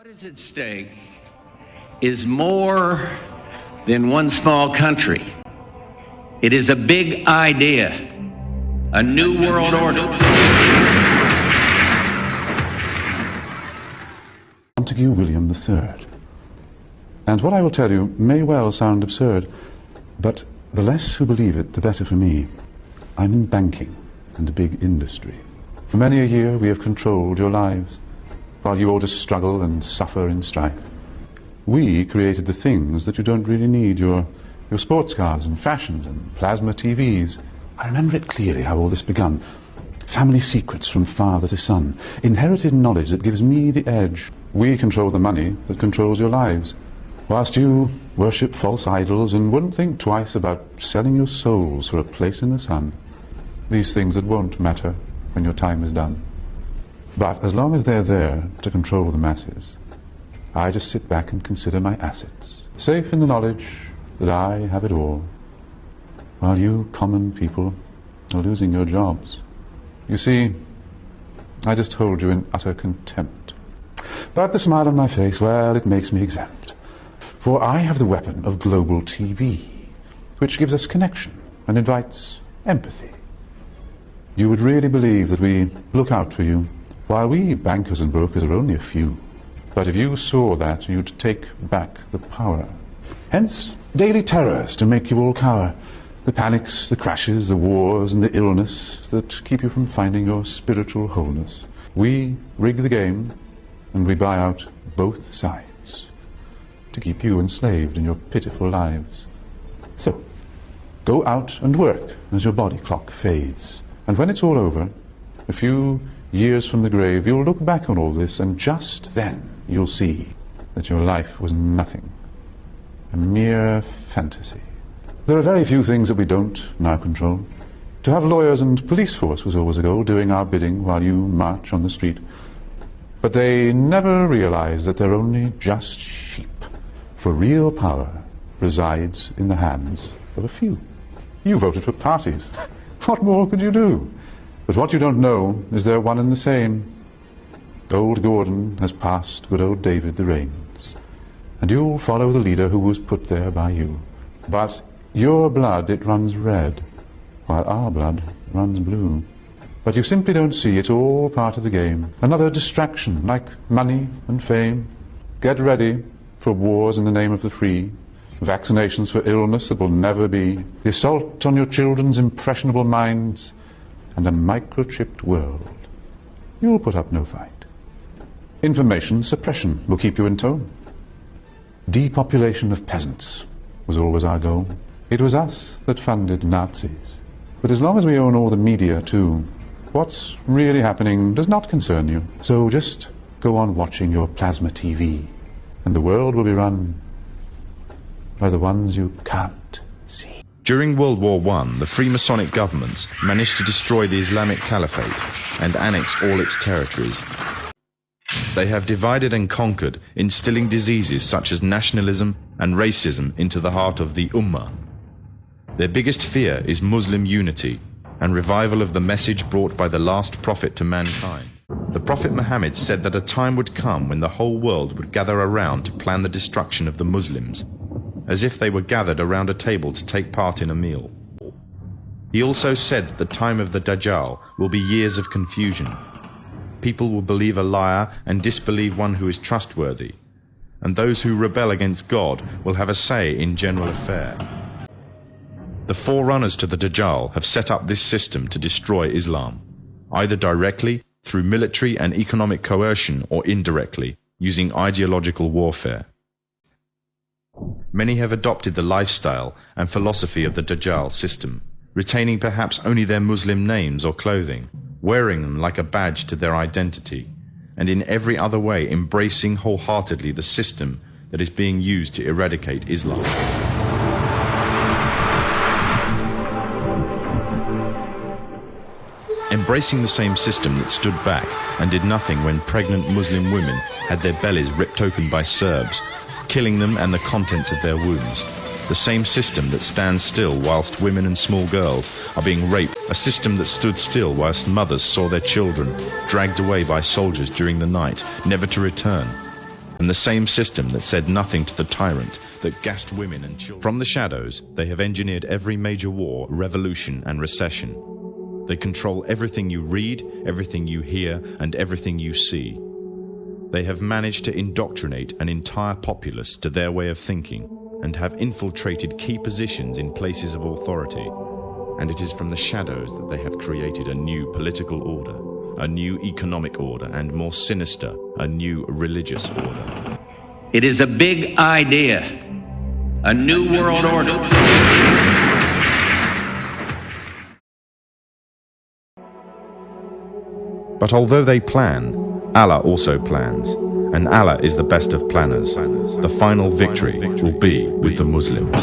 What is at stake is more than one small country. It is a big idea, a new world order. Montague William III. And what I will tell you may well sound absurd, but the less who believe it, the better for me. I'm in banking and a big industry. For many a year we have controlled your lives, while you ought to struggle and suffer in strife. We created the things that you don't really need, your sports cars and fashions and plasma TVs. I remember it clearly how all this begun. Family secrets from father to son, inherited knowledge that gives me the edge. We control the money that controls your lives, whilst you worship false idols and wouldn't think twice about selling your souls for a place in the sun. These things that won't matter when your time is done. But as long as they're there to control the masses, I just sit back and consider my assets, safe in the knowledge that I have it all, while you common people are losing your jobs. You see, I just hold you in utter contempt. But the smile on my face, well, it makes me exempt. For I have the weapon of global TV, which gives us connection and invites empathy. You would really believe that we look out for you, while we bankers and brokers are only a few. But if you saw that, you'd take back the power. Hence, daily terrors to make you all cower. The panics, the crashes, the wars, and the illness that keep you from finding your spiritual wholeness. We rig the game, and we buy out both sides to keep you enslaved in your pitiful lives. So, go out and work as your body clock fades. And when it's all over, a few years from the grave, you'll look back on all this, and just then you'll see that your life was nothing, a mere fantasy. There are very few things that we don't now control. To have lawyers and police force was always a goal, doing our bidding while you march on the street. But they never realize that they're only just sheep, for real power resides in the hands of a few. You voted for parties. What more could you do? But what you don't know is they're one and the same. Old Gordon has passed good old David the reins, and you'll follow the leader who was put there by you. But your blood, it runs red, while our blood runs blue. But you simply don't see it's all part of the game. Another distraction, like money and fame. Get ready for wars in the name of the free, vaccinations for illness that will never be, the assault on your children's impressionable minds, and a microchipped world. You'll put up no fight. Information suppression will keep you in tone. Depopulation of peasants was always our goal. It was us that funded Nazis. But as long as we own all the media too, what's really happening does not concern you. So just go on watching your plasma TV, and the world will be run by the ones you can't see. During World War I, the Freemasonic governments managed to destroy the Islamic Caliphate and annex all its territories. They have divided and conquered, instilling diseases such as nationalism and racism into the heart of the Ummah. Their biggest fear is Muslim unity and revival of the message brought by the last prophet to mankind. The Prophet Muhammad said that a time would come when the whole world would gather around to plan the destruction of the Muslims, as if they were gathered around a table to take part in a meal. He also said that the time of the Dajjal will be years of confusion. People will believe a liar and disbelieve one who is trustworthy, and those who rebel against God will have a say in general affair. The forerunners to the Dajjal have set up this system to destroy Islam, either directly, through military and economic coercion, or indirectly, using ideological warfare. Many have adopted the lifestyle and philosophy of the Dajjal system, retaining perhaps only their Muslim names or clothing, wearing them like a badge to their identity, and in every other way embracing wholeheartedly the system that is being used to eradicate Islam. Embracing the same system that stood back and did nothing when pregnant Muslim women had their bellies ripped open by Serbs, killing them and the contents of their wombs. The same system that stands still whilst women and small girls are being raped. A system that stood still whilst mothers saw their children dragged away by soldiers during the night, never to return. and the same system that said nothing to the tyrant, that gassed women and children. From the shadows, they have engineered every major war, revolution, and recession. They control everything you read, everything you hear, and everything you see. They have managed to indoctrinate an entire populace to their way of thinking, and have infiltrated key positions in places of authority. And it is from the shadows that they have created a new political order, a new economic order, and more sinister, a new religious order. It is a big idea, a new world order. But although they plan, Allah also plans, and Allah is the best of planners. The final victory will be with the Muslims.